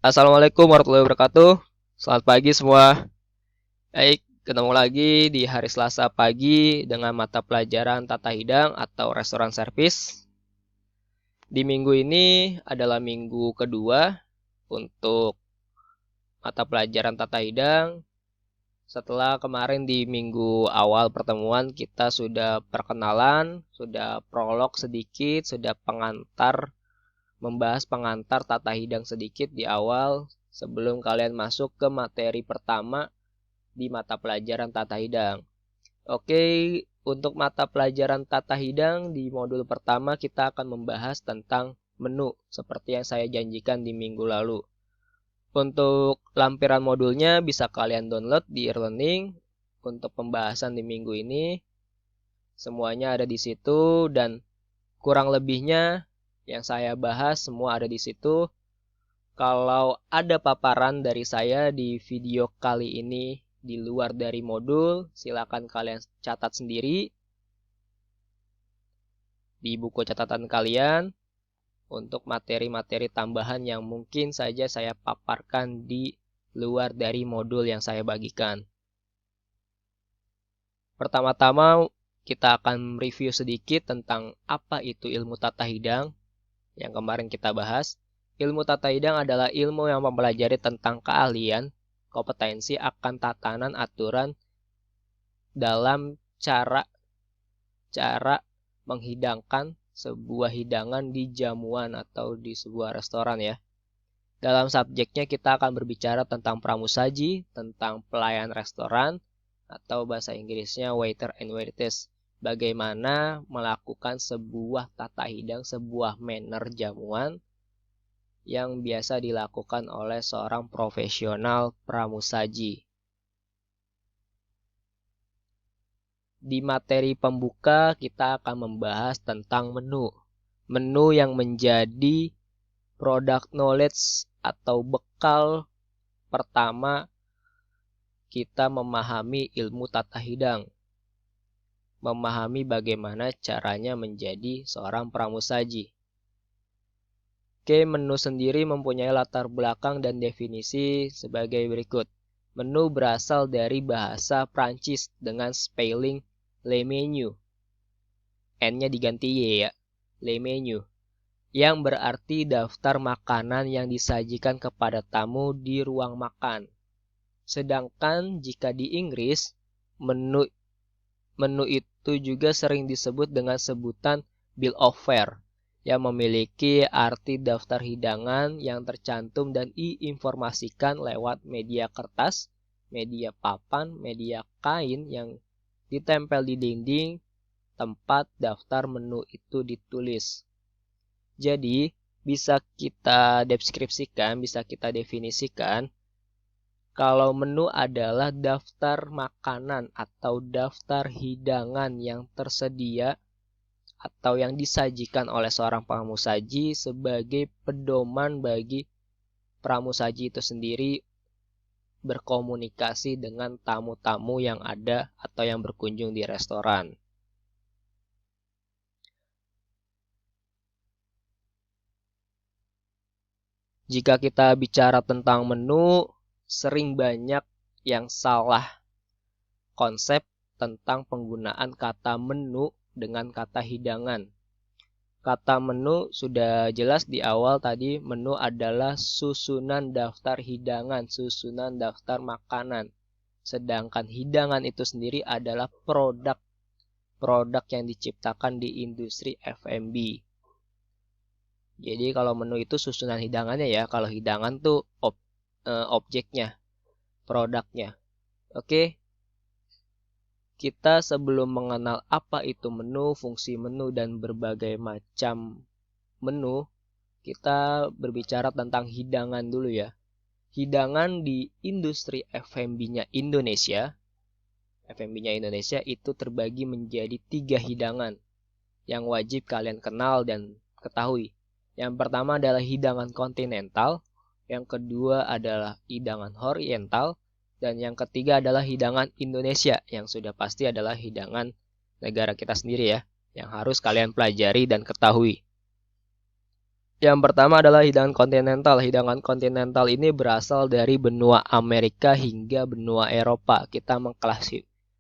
Assalamualaikum warahmatullahi wabarakatuh. Selamat pagi semua. Baik, ketemu lagi di hari Selasa pagi dengan mata pelajaran tata hidang atau restoran service. Di minggu ini adalah minggu kedua untuk mata pelajaran tata hidang. Setelah kemarin di minggu awal pertemuan kita sudah perkenalan, sudah prolog sedikit, sudah membahas pengantar tata hidang sedikit di awal sebelum kalian masuk ke materi pertama di mata pelajaran tata hidang. Oke, untuk mata pelajaran tata hidang di modul pertama kita akan membahas tentang menu seperti yang saya janjikan di minggu lalu. Untuk lampiran modulnya bisa kalian download di e-learning. Untuk pembahasan di minggu ini semuanya ada di situ dan kurang lebihnya yang saya bahas semua ada di situ. Kalau ada paparan dari saya di video kali ini di luar dari modul, silakan kalian catat sendiri di buku catatan kalian untuk materi-materi tambahan yang mungkin saja saya paparkan di luar dari modul yang saya bagikan. Pertama-tama kita akan review sedikit tentang apa itu ilmu tata hidang yang kemarin kita bahas. Ilmu tata hidang adalah ilmu yang mempelajari tentang keahlian, kompetensi akan tatanan aturan dalam cara menghidangkan sebuah hidangan di jamuan atau di sebuah restoran ya. Dalam subjeknya kita akan berbicara tentang pramusaji, tentang pelayan restoran, atau bahasa Inggrisnya waiter and waitress. Bagaimana melakukan sebuah tata hidang, sebuah manner jamuan yang biasa dilakukan oleh seorang profesional pramusaji. Di materi pembuka kita akan membahas tentang menu. Menu yang menjadi product knowledge atau bekal pertama kita memahami ilmu tata hidang. Memahami bagaimana caranya menjadi seorang pramusaji. Oke, menu sendiri mempunyai latar belakang dan definisi sebagai berikut. Menu berasal dari bahasa Prancis dengan spelling le menu. N-nya diganti Y ya. Le menu. Yang berarti daftar makanan yang disajikan kepada tamu di ruang makan. Sedangkan jika di Inggris, menu itu juga sering disebut dengan sebutan bill of fare yang memiliki arti daftar hidangan yang tercantum dan diinformasikan lewat media kertas, media papan, media kain yang ditempel di dinding tempat daftar menu itu ditulis. Jadi, bisa kita deskripsikan, bisa kita definisikan kalau menu adalah daftar makanan atau daftar hidangan yang tersedia atau yang disajikan oleh seorang pramusaji sebagai pedoman bagi pramusaji itu sendiri berkomunikasi dengan tamu-tamu yang ada atau yang berkunjung di restoran. Jika kita bicara tentang menu, sering banyak yang salah konsep tentang penggunaan kata menu dengan kata hidangan. Kata menu sudah jelas di awal tadi, menu adalah susunan daftar hidangan, susunan daftar makanan. Sedangkan hidangan itu sendiri adalah produk yang diciptakan di industri F&B. Jadi kalau menu itu susunan hidangannya ya, kalau hidangan tuh objeknya, produknya. Oke. Kita sebelum mengenal apa itu menu, fungsi menu, dan berbagai macam menu, kita berbicara tentang hidangan dulu ya. Hidangan di industri F&B-nya Indonesia itu terbagi menjadi 3 hidangan yang wajib kalian kenal dan ketahui. Yang pertama adalah hidangan kontinental, yang kedua adalah hidangan oriental, dan yang ketiga adalah hidangan Indonesia, yang sudah pasti adalah hidangan negara kita sendiri ya, yang harus kalian pelajari dan ketahui. Yang pertama adalah hidangan kontinental. Hidangan kontinental ini berasal dari benua Amerika hingga benua Eropa. Kita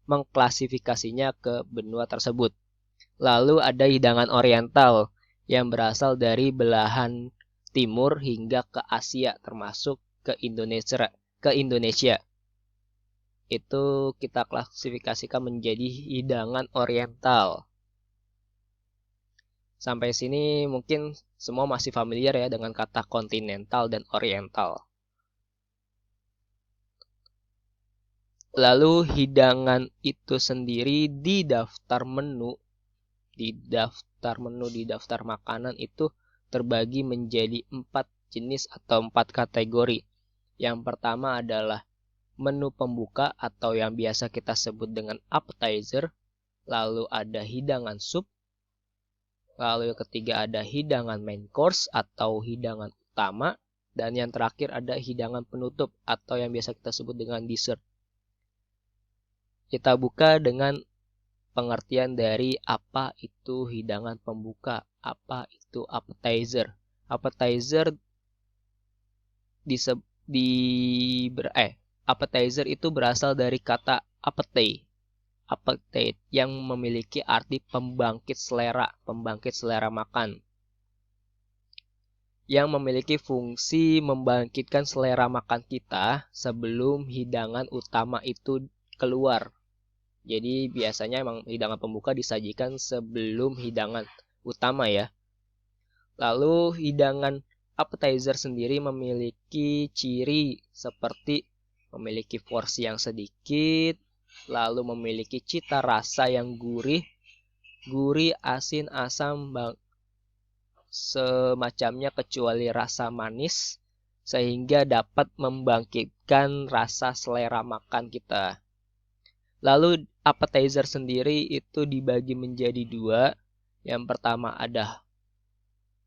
mengklasifikasinya ke benua tersebut. Lalu ada hidangan oriental yang berasal dari belahan timur hingga ke Asia termasuk ke Indonesia. Itu kita klasifikasikan menjadi hidangan oriental. Sampai sini mungkin semua masih familiar ya dengan kata kontinental dan oriental. Lalu hidangan itu sendiri di daftar makanan itu terbagi menjadi 4 jenis atau 4 kategori. Yang pertama adalah menu pembuka atau yang biasa kita sebut dengan appetizer. Lalu ada hidangan sup. Lalu yang ketiga ada hidangan main course atau hidangan utama. Dan yang terakhir ada hidangan penutup atau yang biasa kita sebut dengan dessert. Kita buka dengan pengertian dari apa itu hidangan pembuka, apa itu appetizer. Appetizer appetizer itu berasal dari kata appetite yang memiliki arti pembangkit selera makan. Yang memiliki fungsi membangkitkan selera makan kita sebelum hidangan utama itu keluar. Jadi biasanya emang hidangan pembuka disajikan sebelum hidangan utama ya. Lalu hidangan appetizer sendiri memiliki ciri seperti memiliki porsi yang sedikit, lalu memiliki cita rasa yang gurih, asin, asam, semacamnya kecuali rasa manis, sehingga dapat membangkitkan rasa selera makan kita. Lalu appetizer sendiri itu dibagi menjadi 2. Yang pertama ada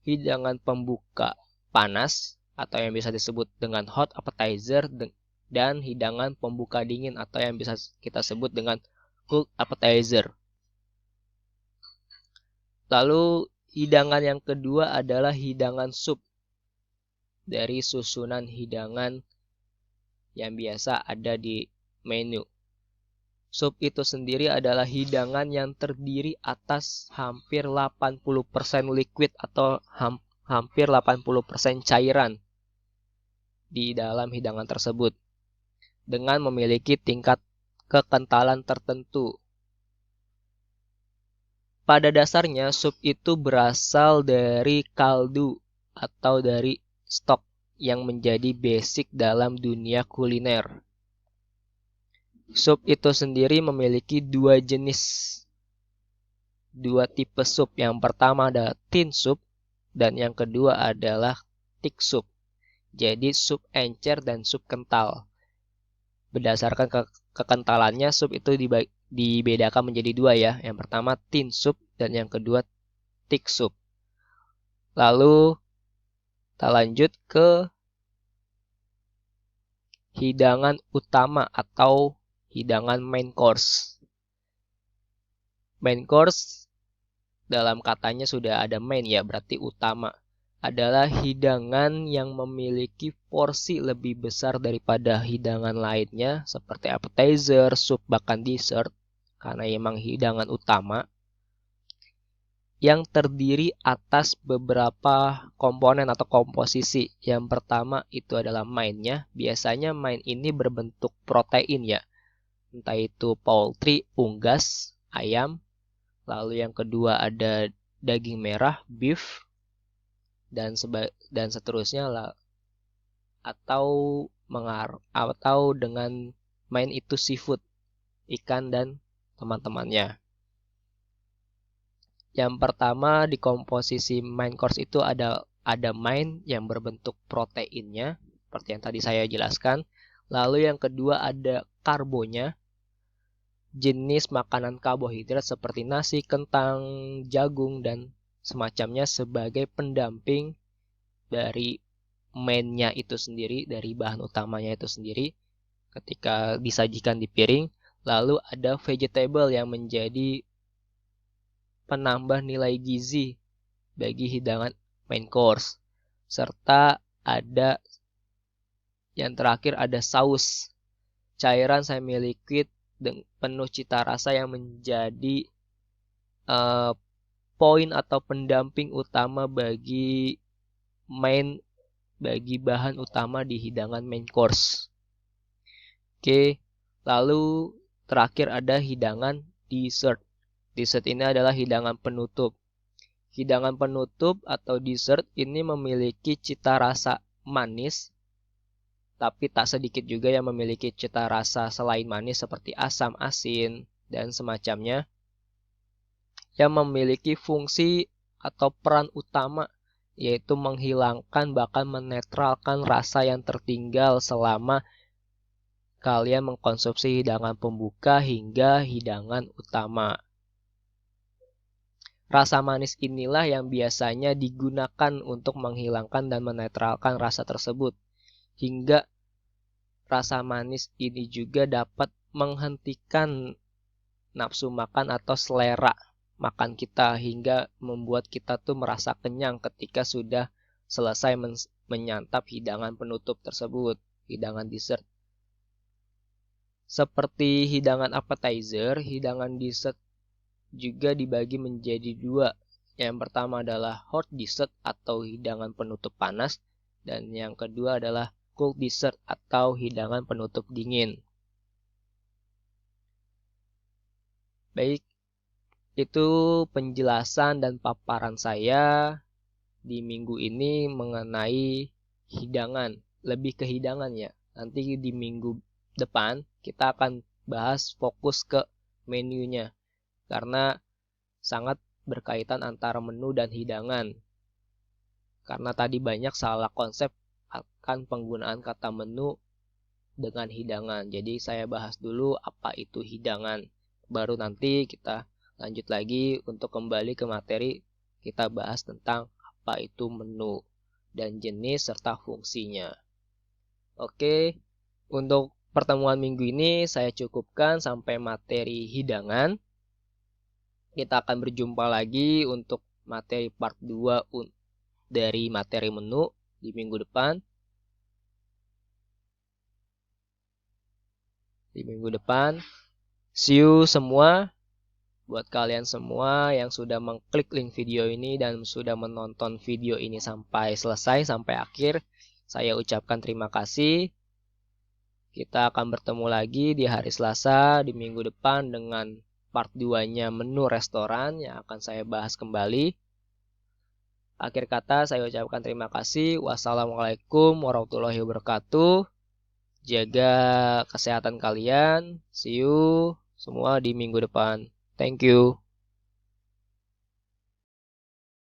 hidangan pembuka panas atau yang bisa disebut dengan hot appetizer dan hidangan pembuka dingin atau yang bisa kita sebut dengan cold appetizer. Lalu hidangan yang kedua adalah hidangan sup dari susunan hidangan yang biasa ada di menu. Sup itu sendiri adalah hidangan yang terdiri atas hampir 80% liquid atau hampir 80% cairan di dalam hidangan tersebut dengan memiliki tingkat kekentalan tertentu. Pada dasarnya sup itu berasal dari kaldu atau dari stok yang menjadi basic dalam dunia kuliner. Sup itu sendiri memiliki 2 tipe sup. Yang pertama ada thin soup dan yang kedua adalah thick soup. Jadi sup encer dan sup kental. Berdasarkan kekentalannya sup itu dibedakan menjadi 2 ya. Yang pertama thin soup dan yang kedua thick soup. Lalu kita lanjut ke hidangan utama atau hidangan main course. Main course dalam katanya sudah ada main ya, berarti utama. Adalah hidangan yang memiliki porsi lebih besar daripada hidangan lainnya seperti appetizer, sup, bahkan dessert. Karena memang hidangan utama yang terdiri atas beberapa komponen atau komposisi. Yang pertama itu adalah mainnya. Biasanya main ini berbentuk protein ya. Entah itu poultry, unggas, ayam. Lalu yang kedua ada daging merah, beef, dan seterusnya lah. Atau dengan main itu seafood, ikan dan teman-temannya. Yang pertama di komposisi main course itu ada main yang berbentuk proteinnya, seperti yang tadi saya jelaskan. Lalu yang kedua ada karbonya, jenis makanan karbohidrat seperti nasi, kentang, jagung, dan semacamnya sebagai pendamping dari mainnya itu sendiri, dari bahan utamanya itu sendiri ketika disajikan di piring. Lalu ada vegetable yang menjadi penambah nilai gizi bagi hidangan main course. serta ada yang terakhir ada saus. Cairan semi liquid penuh cita rasa yang menjadi poin atau pendamping utama bagi bahan utama di hidangan main course. Oke, lalu terakhir ada hidangan dessert. Dessert ini adalah hidangan penutup. Hidangan penutup atau dessert ini memiliki cita rasa manis, tapi tak sedikit juga yang memiliki cita rasa selain manis seperti asam, asin, dan semacamnya, yang memiliki fungsi atau peran utama, yaitu menghilangkan bahkan menetralkan rasa yang tertinggal selama kalian mengkonsumsi hidangan pembuka hingga hidangan utama. Rasa manis inilah yang biasanya digunakan untuk menghilangkan dan menetralkan rasa tersebut. Hingga rasa manis ini juga dapat menghentikan nafsu makan atau selera makan kita hingga membuat kita tuh merasa kenyang ketika sudah selesai menyantap hidangan penutup tersebut, hidangan dessert. Seperti hidangan appetizer, hidangan dessert juga dibagi menjadi dua. Yang pertama adalah hot dessert atau hidangan penutup panas, dan yang kedua adalah cold dessert atau hidangan penutup dingin. Baik, itu penjelasan dan paparan saya di minggu ini mengenai hidangan, lebih ke hidangan ya. Nanti di minggu depan kita akan bahas fokus ke menunya, karena sangat berkaitan antara menu dan hidangan. Karena tadi banyak salah konsep akan penggunaan kata menu dengan hidangan. Jadi saya bahas dulu apa itu hidangan. Baru nanti kita lanjut lagi untuk kembali ke materi, kita bahas tentang apa itu menu dan jenis serta fungsinya. Oke, untuk pertemuan minggu ini saya cukupkan sampai materi hidangan. Kita akan berjumpa lagi untuk materi part 2 dari materi menu di minggu depan. See you semua. Buat kalian semua yang sudah mengklik link video ini dan sudah menonton video ini sampai selesai, sampai akhir, saya ucapkan terima kasih. Kita akan bertemu lagi di hari Selasa di minggu depan dengan part 2-nya menu restoran yang akan saya bahas kembali. Akhir kata saya ucapkan terima kasih. Wassalamualaikum warahmatullahi wabarakatuh. Jaga kesehatan kalian. See you semua di minggu depan. Thank you.